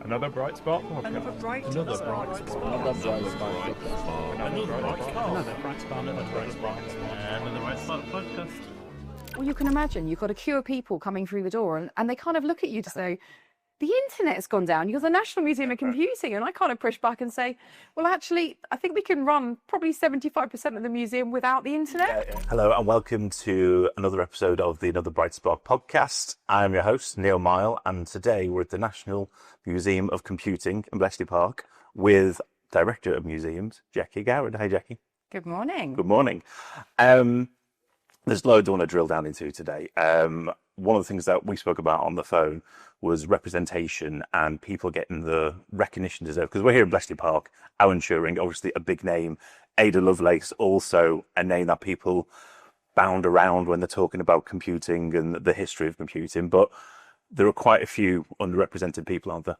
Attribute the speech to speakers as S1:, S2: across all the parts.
S1: Another Bright Spark podcast.
S2: Another bright
S1: Another bright
S2: spark.
S1: spark.
S3: Another bright spark.
S1: Another bright spark.
S2: Another bright spark.
S1: Another bright spark. Another bright spark podcast.
S4: Well, you can imagine you've got a queue of people coming through the door and they kind of look at you to say, the internet's gone down, you're the National Museum of Computing. And I kind of push back and say, well, actually, I think we can run probably 75% of the museum without the internet.
S3: Hello and welcome to another episode of the Another Bright Spark podcast. I'm your host, Neale Mile, and today we're at the National Museum of Computing in Bletchley Park with Director of Museums, Jacqui Garrad. Hi, Jacqui.
S4: Good morning.
S3: Good morning. There's loads I want to drill down into today. One of the things that we spoke about on the phone was representation and people getting the recognition deserved. Because we're here in Bletchley Park, Alan Turing, obviously a big name. Ada Lovelace, also a name that people bound around when they're talking about computing and the history of computing. But there are quite a few underrepresented people, aren't there?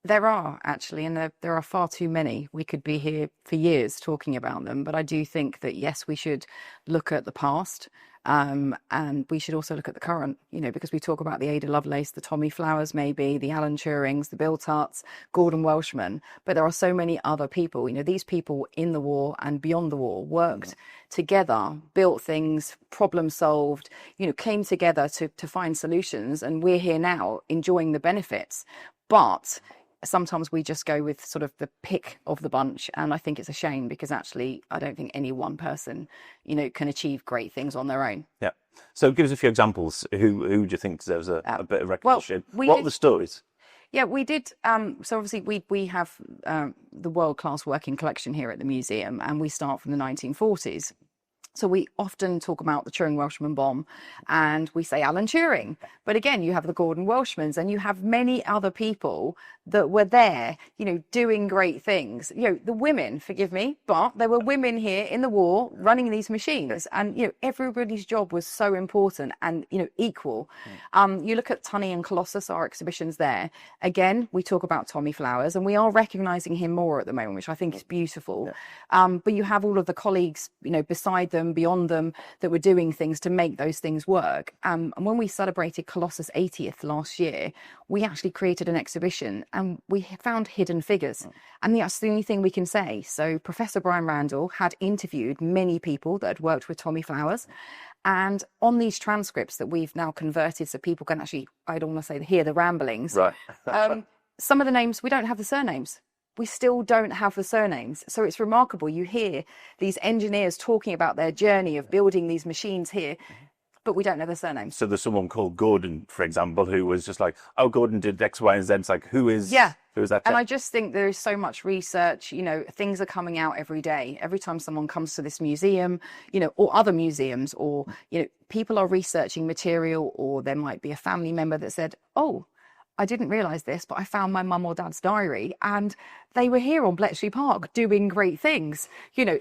S4: There are actually, and there are far too many. We could be here for years talking about them, but I do think that, yes, we should look at the past and we should also look at the current, because we talk about the Ada Lovelace, the Tommy Flowers, maybe, the Alan Turings, the Bill Tutts, Gordon Welshman, but there are so many other people. These people in the war and beyond the war worked together, built things, problem solved, came together to find solutions, and we're here now enjoying the benefits. But sometimes we just go with sort of the pick of the bunch, and I think it's a shame because actually I don't think any one person, can achieve great things on their own.
S3: Yeah. So give us a few examples. Who do you think deserves a bit of recognition? What are the stories?
S4: Yeah, we did. So obviously we have the world-class working collection here at the museum, and we start from the 1940s. So we often talk about the Turing Welshman bomb and we say Alan Turing. But again, you have the Gordon Welshmans and you have many other people that were there, doing great things. The women, forgive me, but there were women here in the war running these machines, and, everybody's job was so important and, equal. You look at Turing and Colossus, our exhibitions there. Again, we talk about Tommy Flowers and we are recognising him more at the moment, which I think is beautiful. Yeah. But you have all of the colleagues, beside them, beyond them, that were doing things to make those things work. And when we celebrated Colossus 80th last year, we actually created an exhibition and we found hidden figures. And that's the only thing we can say. So Professor Brian Randall had interviewed many people that had worked with Tommy Flowers. And on these transcripts that we've now converted so people can actually, I don't want to say hear the ramblings.
S3: Right.
S4: Some of the names, we don't have the surnames. We still don't have the surnames. So it's remarkable. You hear these engineers talking about their journey of building these machines here, but we don't know the surnames.
S3: So there's someone called Gordon, for example, who was just like, oh, Gordon did X, Y, and Z. It's like, who is that?
S4: And I just think there is so much research, things are coming out every day. Every time someone comes to this museum, or other museums, or, people are researching material, or there might be a family member that said, oh, I didn't realise this, but I found my mum or dad's diary and they were here on Bletchley Park doing great things.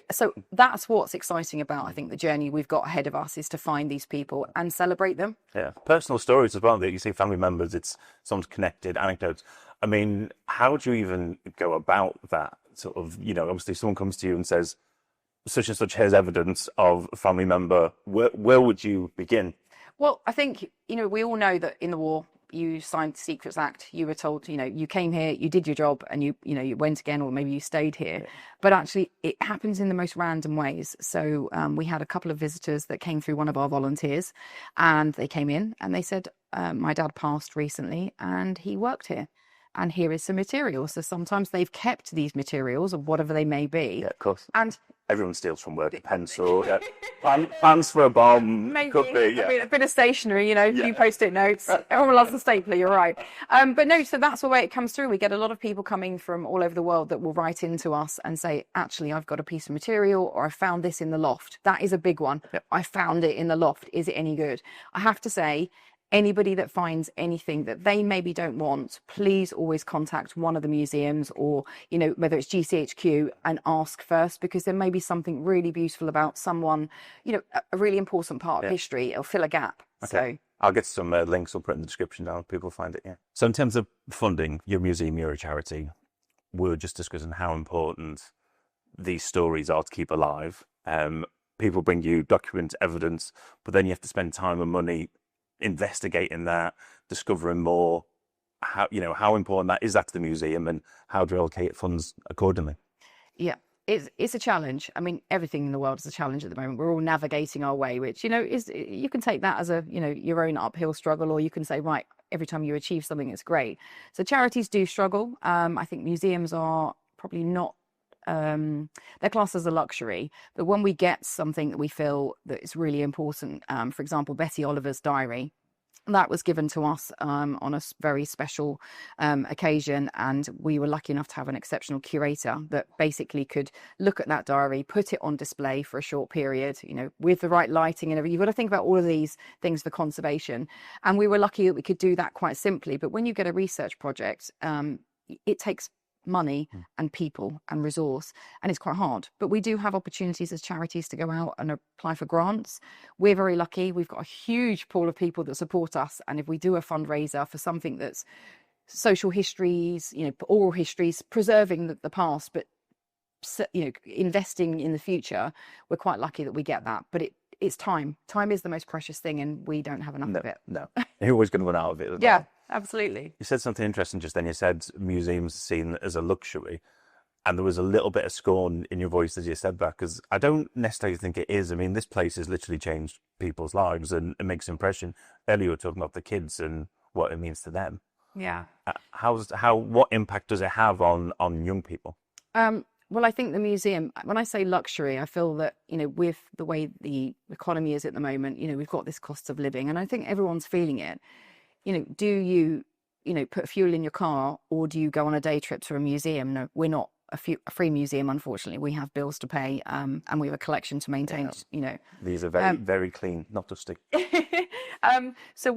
S4: So that's what's exciting about, I think, the journey we've got ahead of us is to find these people and celebrate them.
S3: Yeah, personal stories as well. That you see family members, it's someone's connected, anecdotes. I mean, how do you even go about that sort of, obviously someone comes to you and says, such and such, here's evidence of a family member. Where would you begin?
S4: Well, I think, we all know that in the war, you signed the Secrets Act, you were told, you came here, you did your job, and you went again, or maybe you stayed here. Yeah. But actually, it happens in the most random ways. So we had a couple of visitors that came through one of our volunteers, and they came in and they said, my dad passed recently and he worked here. And here is some material. So sometimes they've kept these materials, or whatever they may be.
S3: Yeah, of course.
S4: And
S3: everyone steals from work. A pencil, plans for a bomb.
S4: Maybe.
S3: Could be, yeah.
S4: I mean, a bit of stationery, a few Post-it notes. Everyone loves the stapler, you're right. But no, so that's the way it comes through. We get a lot of people coming from all over the world that will write into us and say, actually, I've got a piece of material, or I found this in the loft. That is a big one. Yep. I found it in the loft. Is it any good? I have to say, anybody that finds anything that they maybe don't want, please always contact one of the museums, or, whether it's GCHQ, and ask first, because there may be something really beautiful about someone, a really important part of history. It'll fill a gap.
S3: Okay. So I'll get some links or put in the description down. People find it. Yeah. So in terms of funding, your museum, you're a charity. We're just discussing how important these stories are to keep alive. People bring you document evidence, but then you have to spend time and money investigating that, discovering more. how important that is to the museum, and how to allocate funds accordingly.
S4: Yeah, it's a challenge. I mean, everything in the world is a challenge at the moment. We're all navigating our way, which, is, you can take that as a, your own uphill struggle, or you can say, right, every time you achieve something, it's great. So charities do struggle. I think museums are probably not, they're classed as a luxury, but when we get something that we feel that is really important, for example, Betty Oliver's diary, that was given to us on a very special occasion, and we were lucky enough to have an exceptional curator that basically could look at that diary, put it on display for a short period, with the right lighting and everything. You've got to think about all of these things for conservation, and we were lucky that we could do that quite simply. But when you get a research project, it takes money and people and resource, and it's quite hard. But we do have opportunities as charities to go out and apply for grants. We're very lucky. We've got a huge pool of people that support us, and if we do a fundraiser for something that's social histories, oral histories, preserving the past, but investing in the future, we're quite lucky that we get that. But it's time is the most precious thing, and we don't have enough of it.
S3: No, you're always going to run out of it.
S4: Yeah, absolutely.
S3: You said something interesting just then. You said museums are seen as a luxury, and there was a little bit of scorn in your voice as you said that, because I don't necessarily think it is. I mean, this place has literally changed people's lives, and it makes an impression. Earlier you were talking about the kids and what it means to them.
S4: Yeah.
S3: What impact does it have on young people?
S4: Well, I think the museum, when I say luxury, I feel that, with the way the economy is at the moment, we've got this cost of living, and I think everyone's feeling it. Do you, put fuel in your car, or do you go on a day trip to a museum? No, we're not a free museum, unfortunately. We have bills to pay, and we have a collection to maintain,
S3: These are very, very clean, not dusty.
S4: So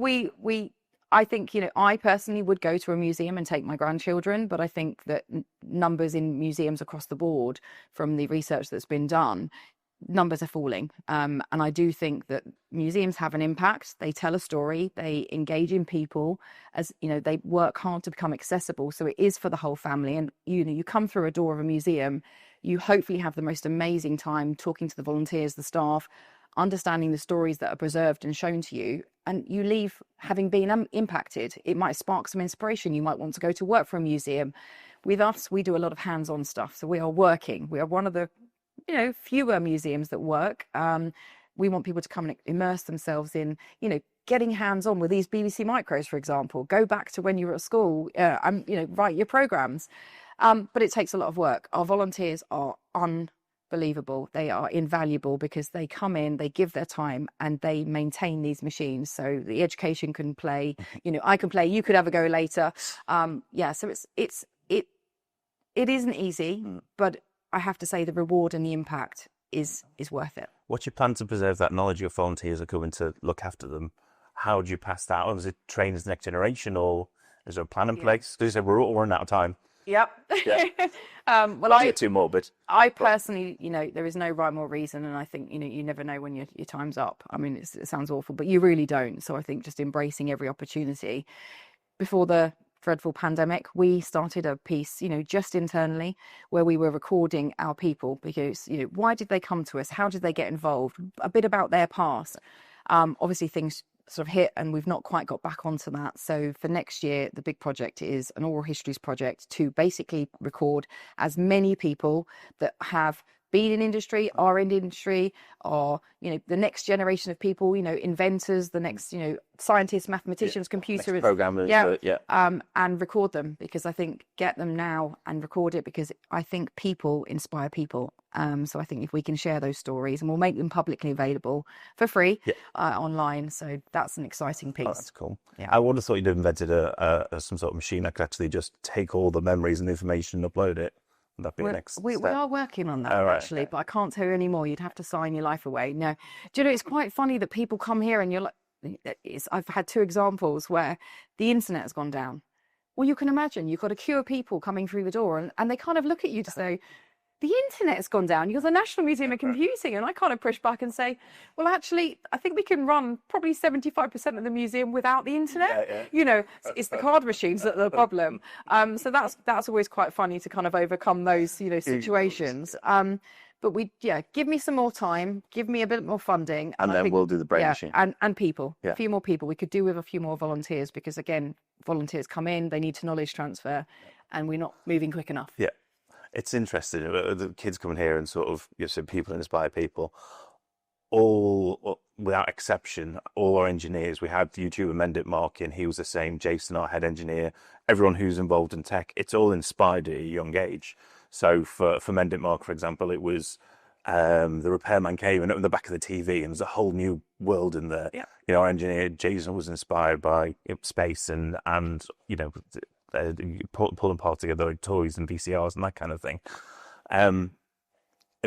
S4: I think, I personally would go to a museum and take my grandchildren, but I think that numbers in museums across the board, from the research that's been done, numbers are falling. And I do think that museums have an impact. They tell a story, they engage in people, as they work hard to become accessible. So it is for the whole family. And you come through a door of a museum, you hopefully have the most amazing time talking to the volunteers, the staff, understanding the stories that are preserved and shown to you, and you leave having been impacted. It might spark some inspiration. You might want to go to work for a museum. With us, we do a lot of hands-on stuff. So we are working. We are one of the fewer museums that work. We want people to come and immerse themselves in, getting hands-on with these BBC micros, for example. Go back to when you were at school, write your programs. But it takes a lot of work. Our volunteers are unbelievable. They are invaluable, because they come in, they give their time, and they maintain these machines. So the education can play, I can play, you could have a go later. So it isn't easy, but I have to say the reward and the impact is worth it.
S3: What's your plan to preserve that knowledge? Your volunteers are coming to look after them. How do you pass that on? Is it train as the next generation, or is there a plan in place? Because you said we're all running out of time.
S4: Yep.
S3: Yeah.
S4: Well,
S3: I get too morbid.
S4: I personally, there is no rhyme or reason, and I think you never know when your time's up. I mean, it sounds awful, but you really don't. So I think just embracing every opportunity. Before the dreadful pandemic, we started a piece, just internally, where we were recording our people, because why did they come to us? How did they get involved? A bit about their past. Obviously, things sort of hit, and we've not quite got back onto that. So for next year, the big project is an oral histories project to basically record as many people that have been in industry, are in industry, or the next generation of people, inventors, the next scientists, mathematicians, computers,
S3: programmers,
S4: and record them, because I think get them now and record it, because I think people inspire people. So I think if we can share those stories, and we'll make them publicly available for free online. So that's an exciting piece.
S3: Oh, that's cool.
S4: Yeah.
S3: I would have thought you'd have invented some sort of machine that could actually just take all the memories and information and upload it. That'd be the next
S4: we are working on that, actually,
S3: okay.
S4: But I can't tell you any more. You'd have to sign your life away. No, do you know, it's quite funny that people come here and you're like, I've had 2 examples where the internet has gone down. Well, you can imagine you've got a queue of people coming through the door, and they kind of look at you to say, the internet's gone down. You're the National Museum of Computing. And I kind of push back and say, well, actually, I think we can run probably 75% of the museum without the internet. It's the card machines that are the problem. So that's always quite funny to kind of overcome those, situations. But give me some more time, give me a bit more funding.
S3: And then we'll do the brain machine.
S4: And people,
S3: Yeah.
S4: a few more people. We could do with a few more volunteers because, again, volunteers come in, they need to knowledge transfer, and we're not moving quick enough.
S3: Yeah. It's interesting. The kids coming here and sort of, you know, so people inspire people. All, without exception, all our engineers, we had YouTuber Mendip Mark in, he was the same, Jason, our head engineer, everyone who's involved in tech, it's all inspired at a young age. So for Mendip Mark, for example, it was the repairman came and opened the back of the TV and there's a whole new world in there.
S4: Yeah.
S3: You know, our engineer, Jason, was inspired by space and you know, pulling parts together like toys and VCRs and that kind of thing.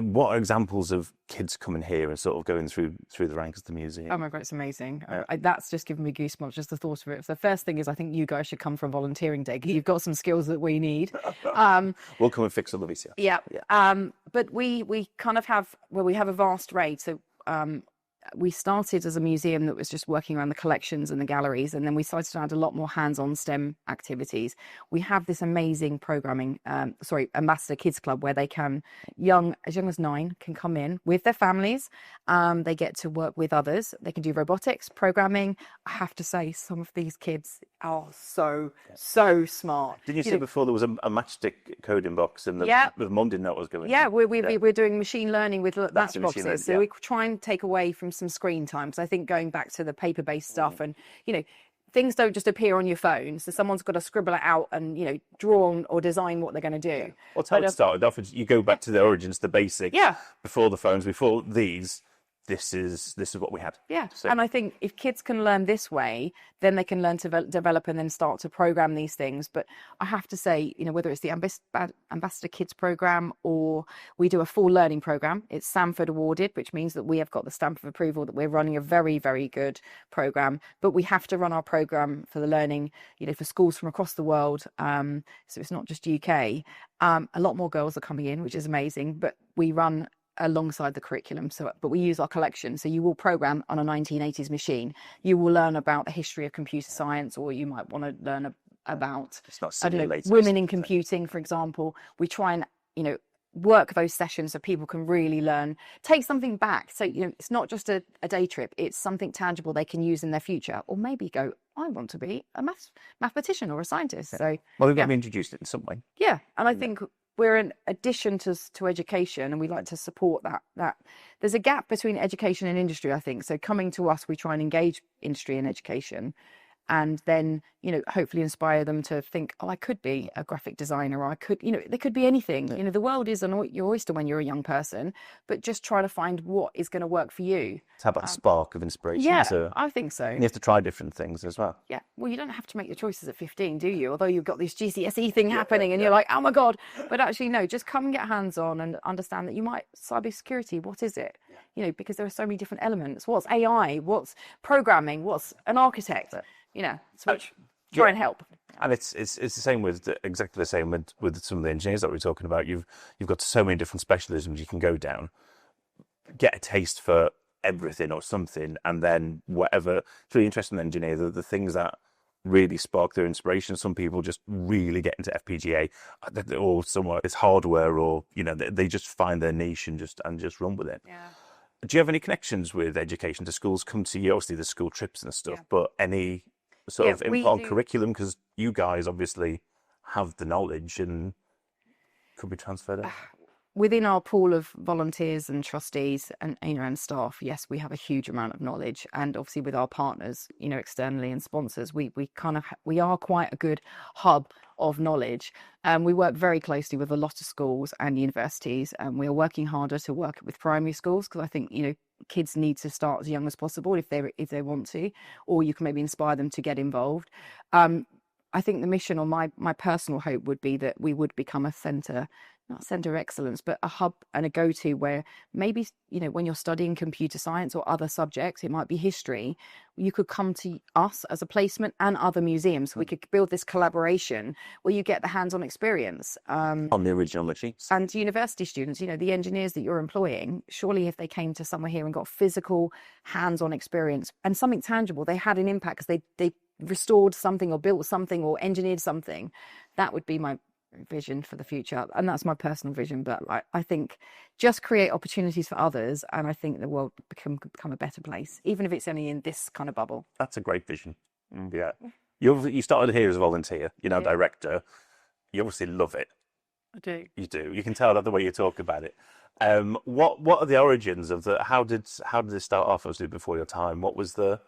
S3: What are examples of kids coming here and sort of going through the ranks of the museum?
S4: Oh my God, it's amazing. That's just given me goosebumps, just the thought of it. So the first thing is I think you guys should come for a volunteering day because you've got some skills that we need.
S3: We'll come and fix all the VCR.
S4: Yeah. But we kind of have, we have a vast range. So we started as a museum that was just working around the collections and the galleries, and then we started to add a lot more hands-on STEM activities. We have this amazing programming, Ambassador Kids Club, where they can, as young as 9, can come in with their families. They get to work with others. They can do robotics, programming. I have to say, some of these kids are so smart.
S3: Didn't you say before there was a matchstick coding box and the mum didn't know what was going on?
S4: Yeah, we're doing machine learning with matchboxes. So we try and take away from some screen time. So I think going back to the paper-based stuff and, you know, things don't just appear on your phone. So someone's got to scribble it out and, you know, draw on or design what they're going to do.
S3: Yeah. Well, how it started off, you go back to the origins, the basics.
S4: Yeah.
S3: Before the phones, before these, this is what we had.
S4: Yeah. And I think if kids can learn this way, then they can learn to develop and then start to program these things. But I have to say, you know, whether it's the Ambassador Kids program or we do a full learning program, it's Sanford awarded, which means that we have got the stamp of approval that we're running a very, very good program. But we have to run our program for the learning, you know, for schools from across the world. So it's not just UK. A lot more girls are coming in, which is amazing. But we run alongside the curriculum, but we use our collection. So you will program on a 1980s machine. You will learn about the history of computer science, or you might want to learn about, I don't know, women in computing, for example. We try and, you know, work those sessions so people can really learn, take something back. So, you know, it's not just a day trip, it's something tangible they can use in their future, or maybe go, I want to be a mathematician or a scientist. So,
S3: well, they've got to be introduced in some way.
S4: Yeah, and I think we're an addition to education, and we like to support that. There's a gap between education and industry, I think. So coming to us, we try and engage industry and education, and then, you know, hopefully inspire them to think, oh, I could be a graphic designer, or I could, you know, there could be anything. You know, the world is your oyster when you're a young person, but just try to find what is going to work for you.
S3: To have that spark of inspiration.
S4: Yeah, I think so.
S3: And you have to try different things as well.
S4: Yeah, well, you don't have to make your choices at 15, do you? Although you've got this GCSE thing happening and you're like, oh my God. But actually, no, just come and get hands-on and understand that you might, cybersecurity, what is it? You know, because there are so many different elements. What's AI? What's programming? What's an architect? You know, so try and help.
S3: And it's the same exactly the same with some of the engineers that we're talking about. You've got so many different specialisms you can go down, get a taste for everything or something, and then whatever. It's really interesting, engineer, the things that really spark their inspiration. Some people just really get into FPGA, or somewhere it's hardware, or, you know, they just find their niche and just run with it.
S4: Yeah.
S3: Do you have any connections with education? Do schools come to you? Obviously, the school trips and stuff, but any sort of input on curriculum? Because you guys obviously have the knowledge and could be transferred out.
S4: Within our pool of volunteers and trustees and, you know, and staff, yes, we have a huge amount of knowledge, and obviously with our partners, you know, externally and sponsors, we are quite a good hub of knowledge. We work very closely with a lot of schools and universities, and we are working harder to work with primary schools, because I think, you know, kids need to start as young as possible if they want to, or you can maybe inspire them to get involved. I think the mission, or my personal hope, would be that we would become a centre, not a centre of excellence, but a hub and a go-to where maybe, you know, when you're studying computer science or other subjects, it might be history, you could come to us as a placement and other museums. We could build this collaboration where you get the hands-on experience.
S3: On the original machines.
S4: And university students, you know, the engineers that you're employing, surely if they came to somewhere here and got physical hands-on experience and something tangible, they had an impact because they restored something or built something or engineered something, that would be my vision for the future, and that's my personal vision. But I think just create opportunities for others, and I think the world become a better place, even if it's only in this kind of bubble.
S3: That's a great vision. Yeah. You started here as a volunteer. You're now director. You obviously love it.
S4: I do.
S3: You do. You can tell that the way you talk about it. What are the origins of the? How did this start off? Obviously, before your time. What was the?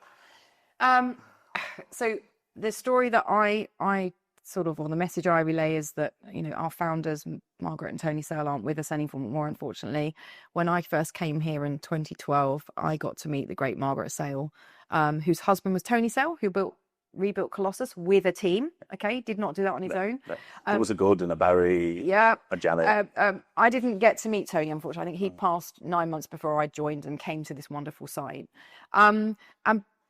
S4: So the story that I sort of, or the message I relay is that, you know, our founders, Margaret and Tony Sale, aren't with us anymore, unfortunately. When I first came here in 2012, I got to meet the great Margaret Sale, whose husband was Tony Sale, who rebuilt Colossus with a team. Okay, did not do that on his own.
S3: There was a Gordon, a Barry, a Janet.
S4: I didn't get to meet Tony, unfortunately. I think he passed 9 months before I joined and came to this wonderful site. And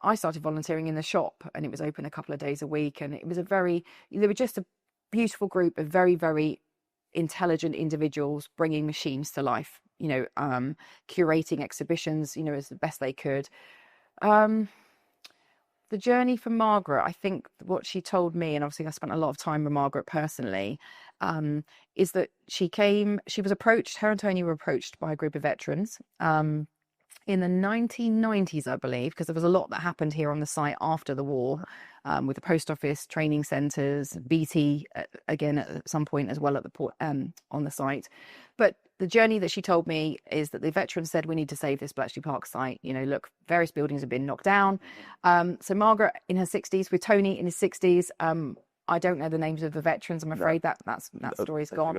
S4: I started volunteering in the shop, and it was open a couple of days a week. And it was they were just a beautiful group of very, very intelligent individuals bringing machines to life, you know, curating exhibitions, you know, as the best they could. The journey for Margaret, I think what she told me, and obviously I spent a lot of time with Margaret personally, is that her and Tony were approached by a group of veterans in the 1990s, I believe, because there was a lot that happened here on the site after the war, with the post office, training centres, BT again at some point as well at the port, on the site. But the journey that she told me is that the veterans said, we need to save this Bletchley Park site. You know, look, various buildings have been knocked down. So Margaret in her 60s with Tony in his 60s. I don't know the names of the veterans. I'm afraid that story's gone.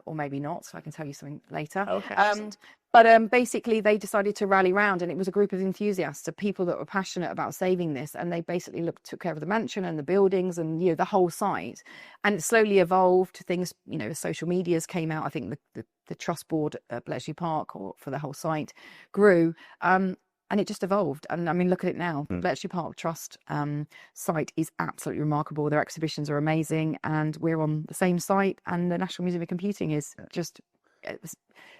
S4: Or maybe not. So I can tell you something later.
S3: Okay.
S4: But basically, they decided to rally round, and it was a group of enthusiasts, of people that were passionate about saving this, and they basically took care of the mansion and the buildings and, you know, the whole site. And it slowly evolved. Things, you know, social medias came out. I think the trust board at Bletchley Park, or for the whole site, grew. And it just evolved. And I mean, look at it now. The Bletchley Park Trust site is absolutely remarkable. Their exhibitions are amazing, and we're on the same site. And the National Museum of Computing is just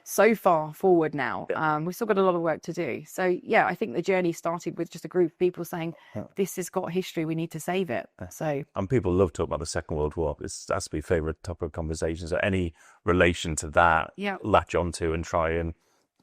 S4: so far forward now. We've still got a lot of work to do. So yeah, I think the journey started with just a group of people saying, this has got history, we need to save it. So, and
S3: people love talking about the Second World War. That's to be favourite topic of conversations. So any relation to that, latch onto and try and.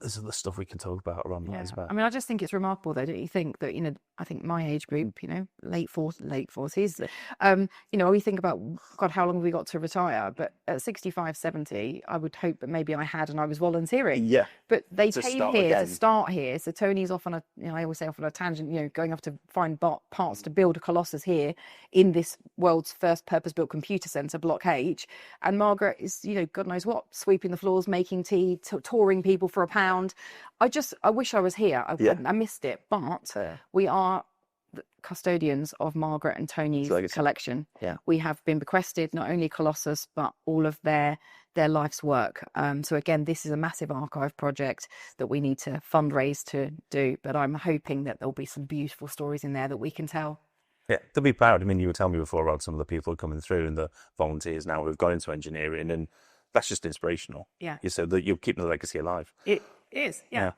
S3: There's other stuff we can talk about around that as well.
S4: I mean, I just think it's remarkable, though, don't you think, that, you know, I think my age group, you know, late 40s, you know, we think about, God, how long have we got to retire? But at 65, 70, I would hope that maybe I had and I was volunteering.
S3: Yeah.
S4: But they came here to start here. So Tony's off on I always say off on a tangent, you know, going off to find parts to build a Colossus here in this world's first purpose-built computer centre, Block H. And Margaret is, you know, God knows what, sweeping the floors, making tea, touring people for a pound. I wish I was here. I missed it, but we are the custodians of Margaret and Tony's collection. We have been bequested not only Colossus, but all of their life's work. So again, this is a massive archive project that we need to fundraise to do, but I'm hoping that there'll be some beautiful stories in there that we can tell.
S3: Yeah, to be proud. I mean, you were telling me before about some of the people coming through and the volunteers now who've gone into engineering, and that's just inspirational.
S4: Yeah.
S3: So that you're keeping the legacy alive.
S4: It is, yeah.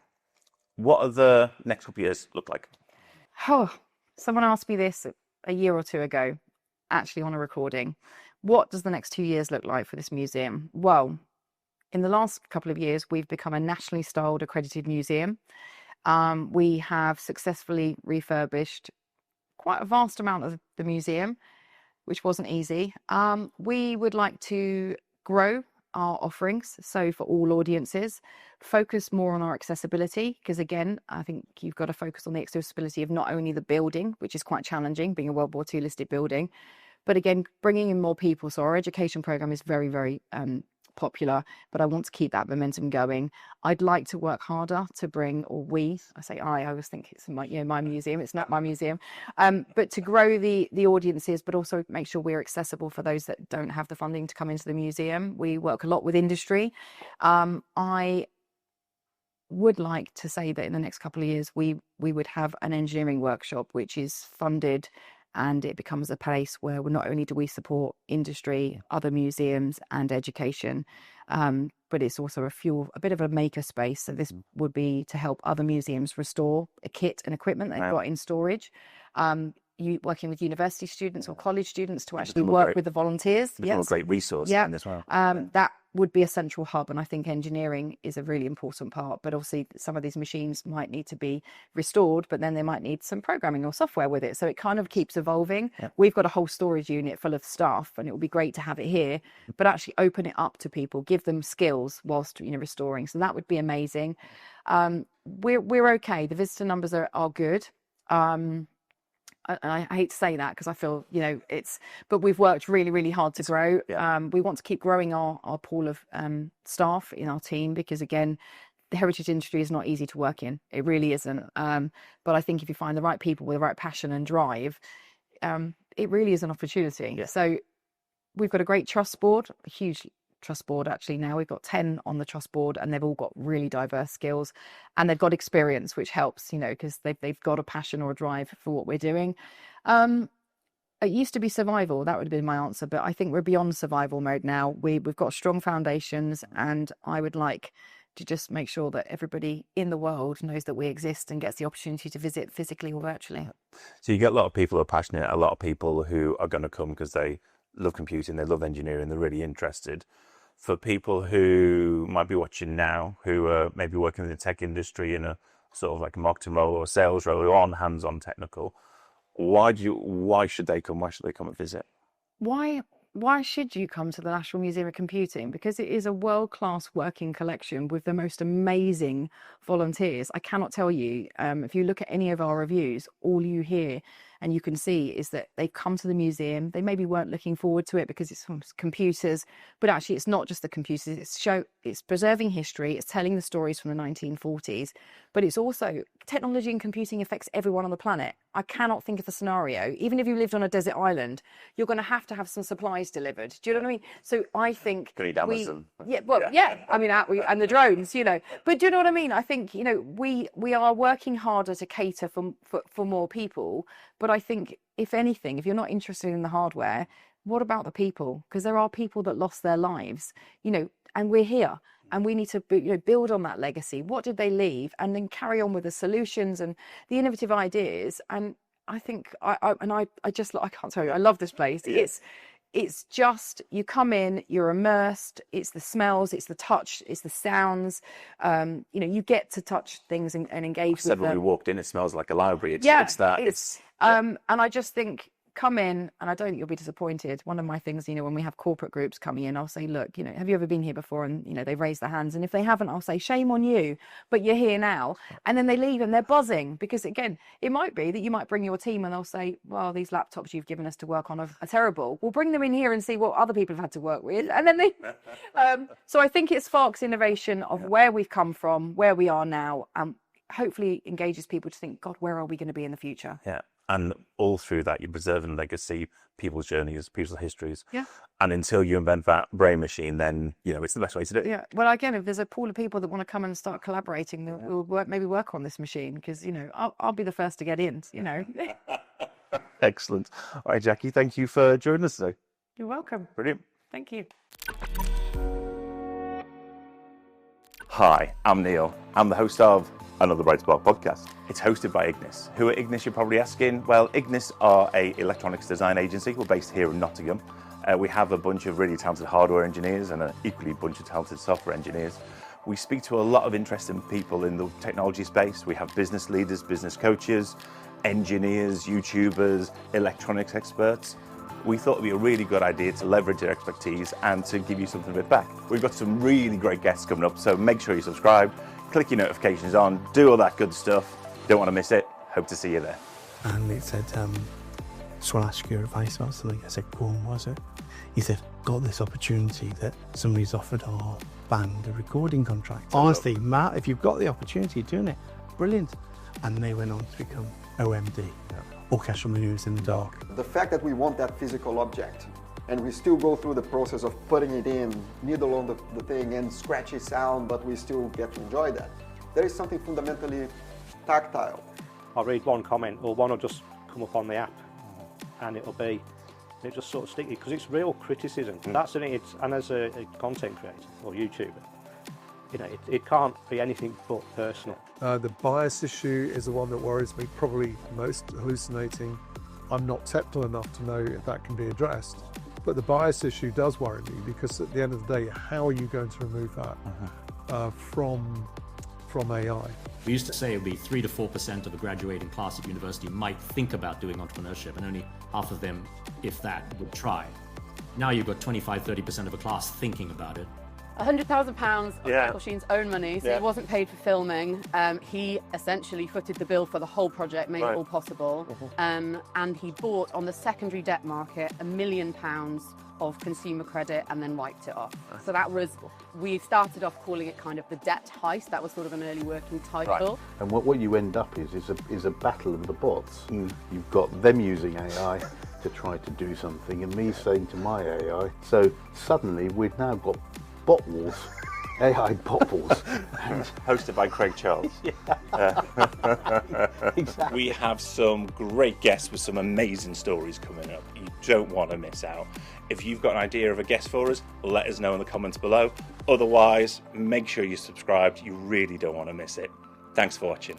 S3: What are the next couple of years look like?
S4: Oh, someone asked me this a year or two ago, actually on a recording. What does the next 2 years look like for this museum? Well, in the last couple of years, we've become a nationally styled accredited museum. We have successfully refurbished quite a vast amount of the museum, which wasn't easy. We would like to grow our offerings, so for all audiences, focus more on our accessibility, because again, I think you've got to focus on the accessibility of not only the building, which is quite challenging, being a World War II listed building, but again, bringing in more people. So our education program is very, very popular, but I want to keep that momentum going. I'd like to work harder to bring, or I say I always think it's my museum, it's not my museum, but to grow the audiences, but also make sure we're accessible for those that don't have the funding to come into the museum. We work a lot with industry. I would like to say that in the next couple of years, we would have an engineering workshop, which is funded, and it becomes a place where not only do we support industry, other museums and education, but it's also a bit of a maker space. So this would be to help other museums restore a kit and equipment they've got in storage. you working with university students or college students to actually work with the volunteers.
S3: Become a great resource in as well.
S4: That would be a central hub, and I think engineering is a really important part. But obviously some of these machines might need to be restored, but then they might need some programming or software with it, so it kind of keeps evolving. We've got a whole storage unit full of stuff, and it would be great to have it here, but actually open it up to people, give them skills whilst restoring. So that would be amazing. We're okay. The visitor numbers are good. I hate to say that because I feel, but we've worked really, really hard to grow. We want to keep growing our pool of staff in our team because, again, the heritage industry is not easy to work in. It really isn't. But I think if you find the right people with the right passion and drive, it really is an opportunity. Yeah. So we've got a great trust board, a huge trust board actually now. We've got 10 on the trust board, and they've all got really diverse skills, and they've got experience, which helps, because they've got a passion or a drive for what we're doing. It used to be survival, that would have been my answer, but I think we're beyond survival mode now. We've got strong foundations, and I would like to just make sure that everybody in the world knows that we exist and gets the opportunity to visit physically or virtually.
S3: So you get a lot of people who are passionate, a lot of people who are going to come because they love computing, they love engineering, they're really interested. For people who might be watching now, who are maybe working in the tech industry in a sort of like a marketing role or a sales role, or on hands-on technical, why should they come? Why should they come and visit?
S4: Why should you come to the National Museum of Computing? Because it is a world-class working collection with the most amazing volunteers. I cannot tell you, if you look at any of our reviews, all you hear and you can see is that they've come to the museum. They maybe weren't looking forward to it because it's from computers, but actually it's not just the computers. It's preserving history. It's telling the stories from the 1940s, but it's also technology and computing affects everyone on the planet. I cannot think of a scenario, even if you lived on a desert island, you're going to have some supplies delivered. Do you know what I mean? So I think
S3: Amazon.
S4: I mean, and the drones, but do you know what I mean? I think, we are working harder to cater for more people. But I think, if anything, if you're not interested in the hardware, what about the people? Because there are people that lost their lives, and we're here. And we need to build on that legacy. What did they leave? And then carry on with the solutions and the innovative ideas. And I think, I can't tell you, I love this place. Yeah. It's just, you come in, you're immersed, it's the smells, it's the touch, it's the sounds, you get to touch things and engage with them.
S3: When we walked in, it smells like a library.
S4: And I just think, come in, and I don't think you'll be disappointed. One of my things, when we have corporate groups coming in, I'll say, look, have you ever been here before? And, they raise their hands. And if they haven't, I'll say, shame on you, but you're here now. And then they leave and they're buzzing because, again, it might be that you might bring your team and they'll say, well, these laptops you've given us to work on are terrible. We'll bring them in here and see what other people have had to work with. And then so I think it sparks innovation of where we've come from, where we are now, and hopefully engages people to think, God, where are we going to be in the future?
S3: Yeah. And all through that, you're preserving legacy, people's journeys, people's histories.
S4: Yeah.
S3: And until you invent that brain machine, then, it's the best way to do it.
S4: Yeah. Well, again, if there's a pool of people that want to come and start collaborating, we'll maybe work on this machine because, I'll be the first to get in,
S3: Excellent. All right, Jacqui, thank you for joining us today.
S4: You're welcome.
S3: Brilliant.
S4: Thank you.
S3: Hi, I'm Neale. I'm the host of Another Bright Spark podcast. It's hosted by Ignis. Who are Ignis, you're probably asking? Well, Ignis are an electronics design agency. We're based here in Nottingham. We have a bunch of really talented hardware engineers and an equally bunch of talented software engineers. We speak to a lot of interesting people in the technology space. We have business leaders, business coaches, engineers, YouTubers, electronics experts. We thought it'd be a really good idea to leverage their expertise and to give you something a bit back. We've got some really great guests coming up, so make sure you subscribe, click your notifications on, do all that good stuff. Don't want to miss it. Hope to see you there.
S2: And it said, just want to ask your advice about something. I said, go on, was it? He said, got this opportunity that somebody's offered our band a recording contract. Honestly, Matt, if you've got the opportunity of doing it, brilliant. And they went on to become OMD, Orchestral Maneuvers in the Dark.
S5: The fact that we want that physical object and we still go through the process of putting it in, needle on the thing and scratchy sound, but we still get to enjoy that. There is something fundamentally tactile.
S6: I'll read one comment, or one will just come up on the app and it just sort of sticky because it's real criticism. That's it. And as a content creator or YouTuber, it can't be anything but personal.
S7: The bias issue is the one that worries me probably most. Hallucinating I'm not technical enough to know if that can be addressed. But the bias issue does worry me, because at the end of the day, how are you going to remove that from AI?
S8: We used to say it would be 3 to 4% of the graduating class at university might think about doing entrepreneurship, and only half of them, if that, would try. Now you've got 25-30% of a class thinking about it.
S9: £100,000 of
S3: Yeah.
S9: Michael Sheen's own money, so
S3: Yeah.
S9: he wasn't paid for filming. He essentially footed the bill for the whole project, made
S3: Right.
S9: it all possible. And he bought on the secondary debt market £1 million of consumer credit and then wiped it off. So that was, we started off calling it kind of the debt heist. That was sort of an early working title.
S10: And what you end up is a battle of the bots. You've got them using AI to try to do something, and me saying to my AI. So suddenly we've now got bot wars, AI bot wars.
S3: Hosted by Craig Charles.
S10: Exactly.
S3: We have some great guests with some amazing stories coming up. You don't want to miss out. If you've got an idea of a guest for us, let us know in the comments below. Otherwise, make sure you're subscribed. You really don't want to miss it. Thanks for watching.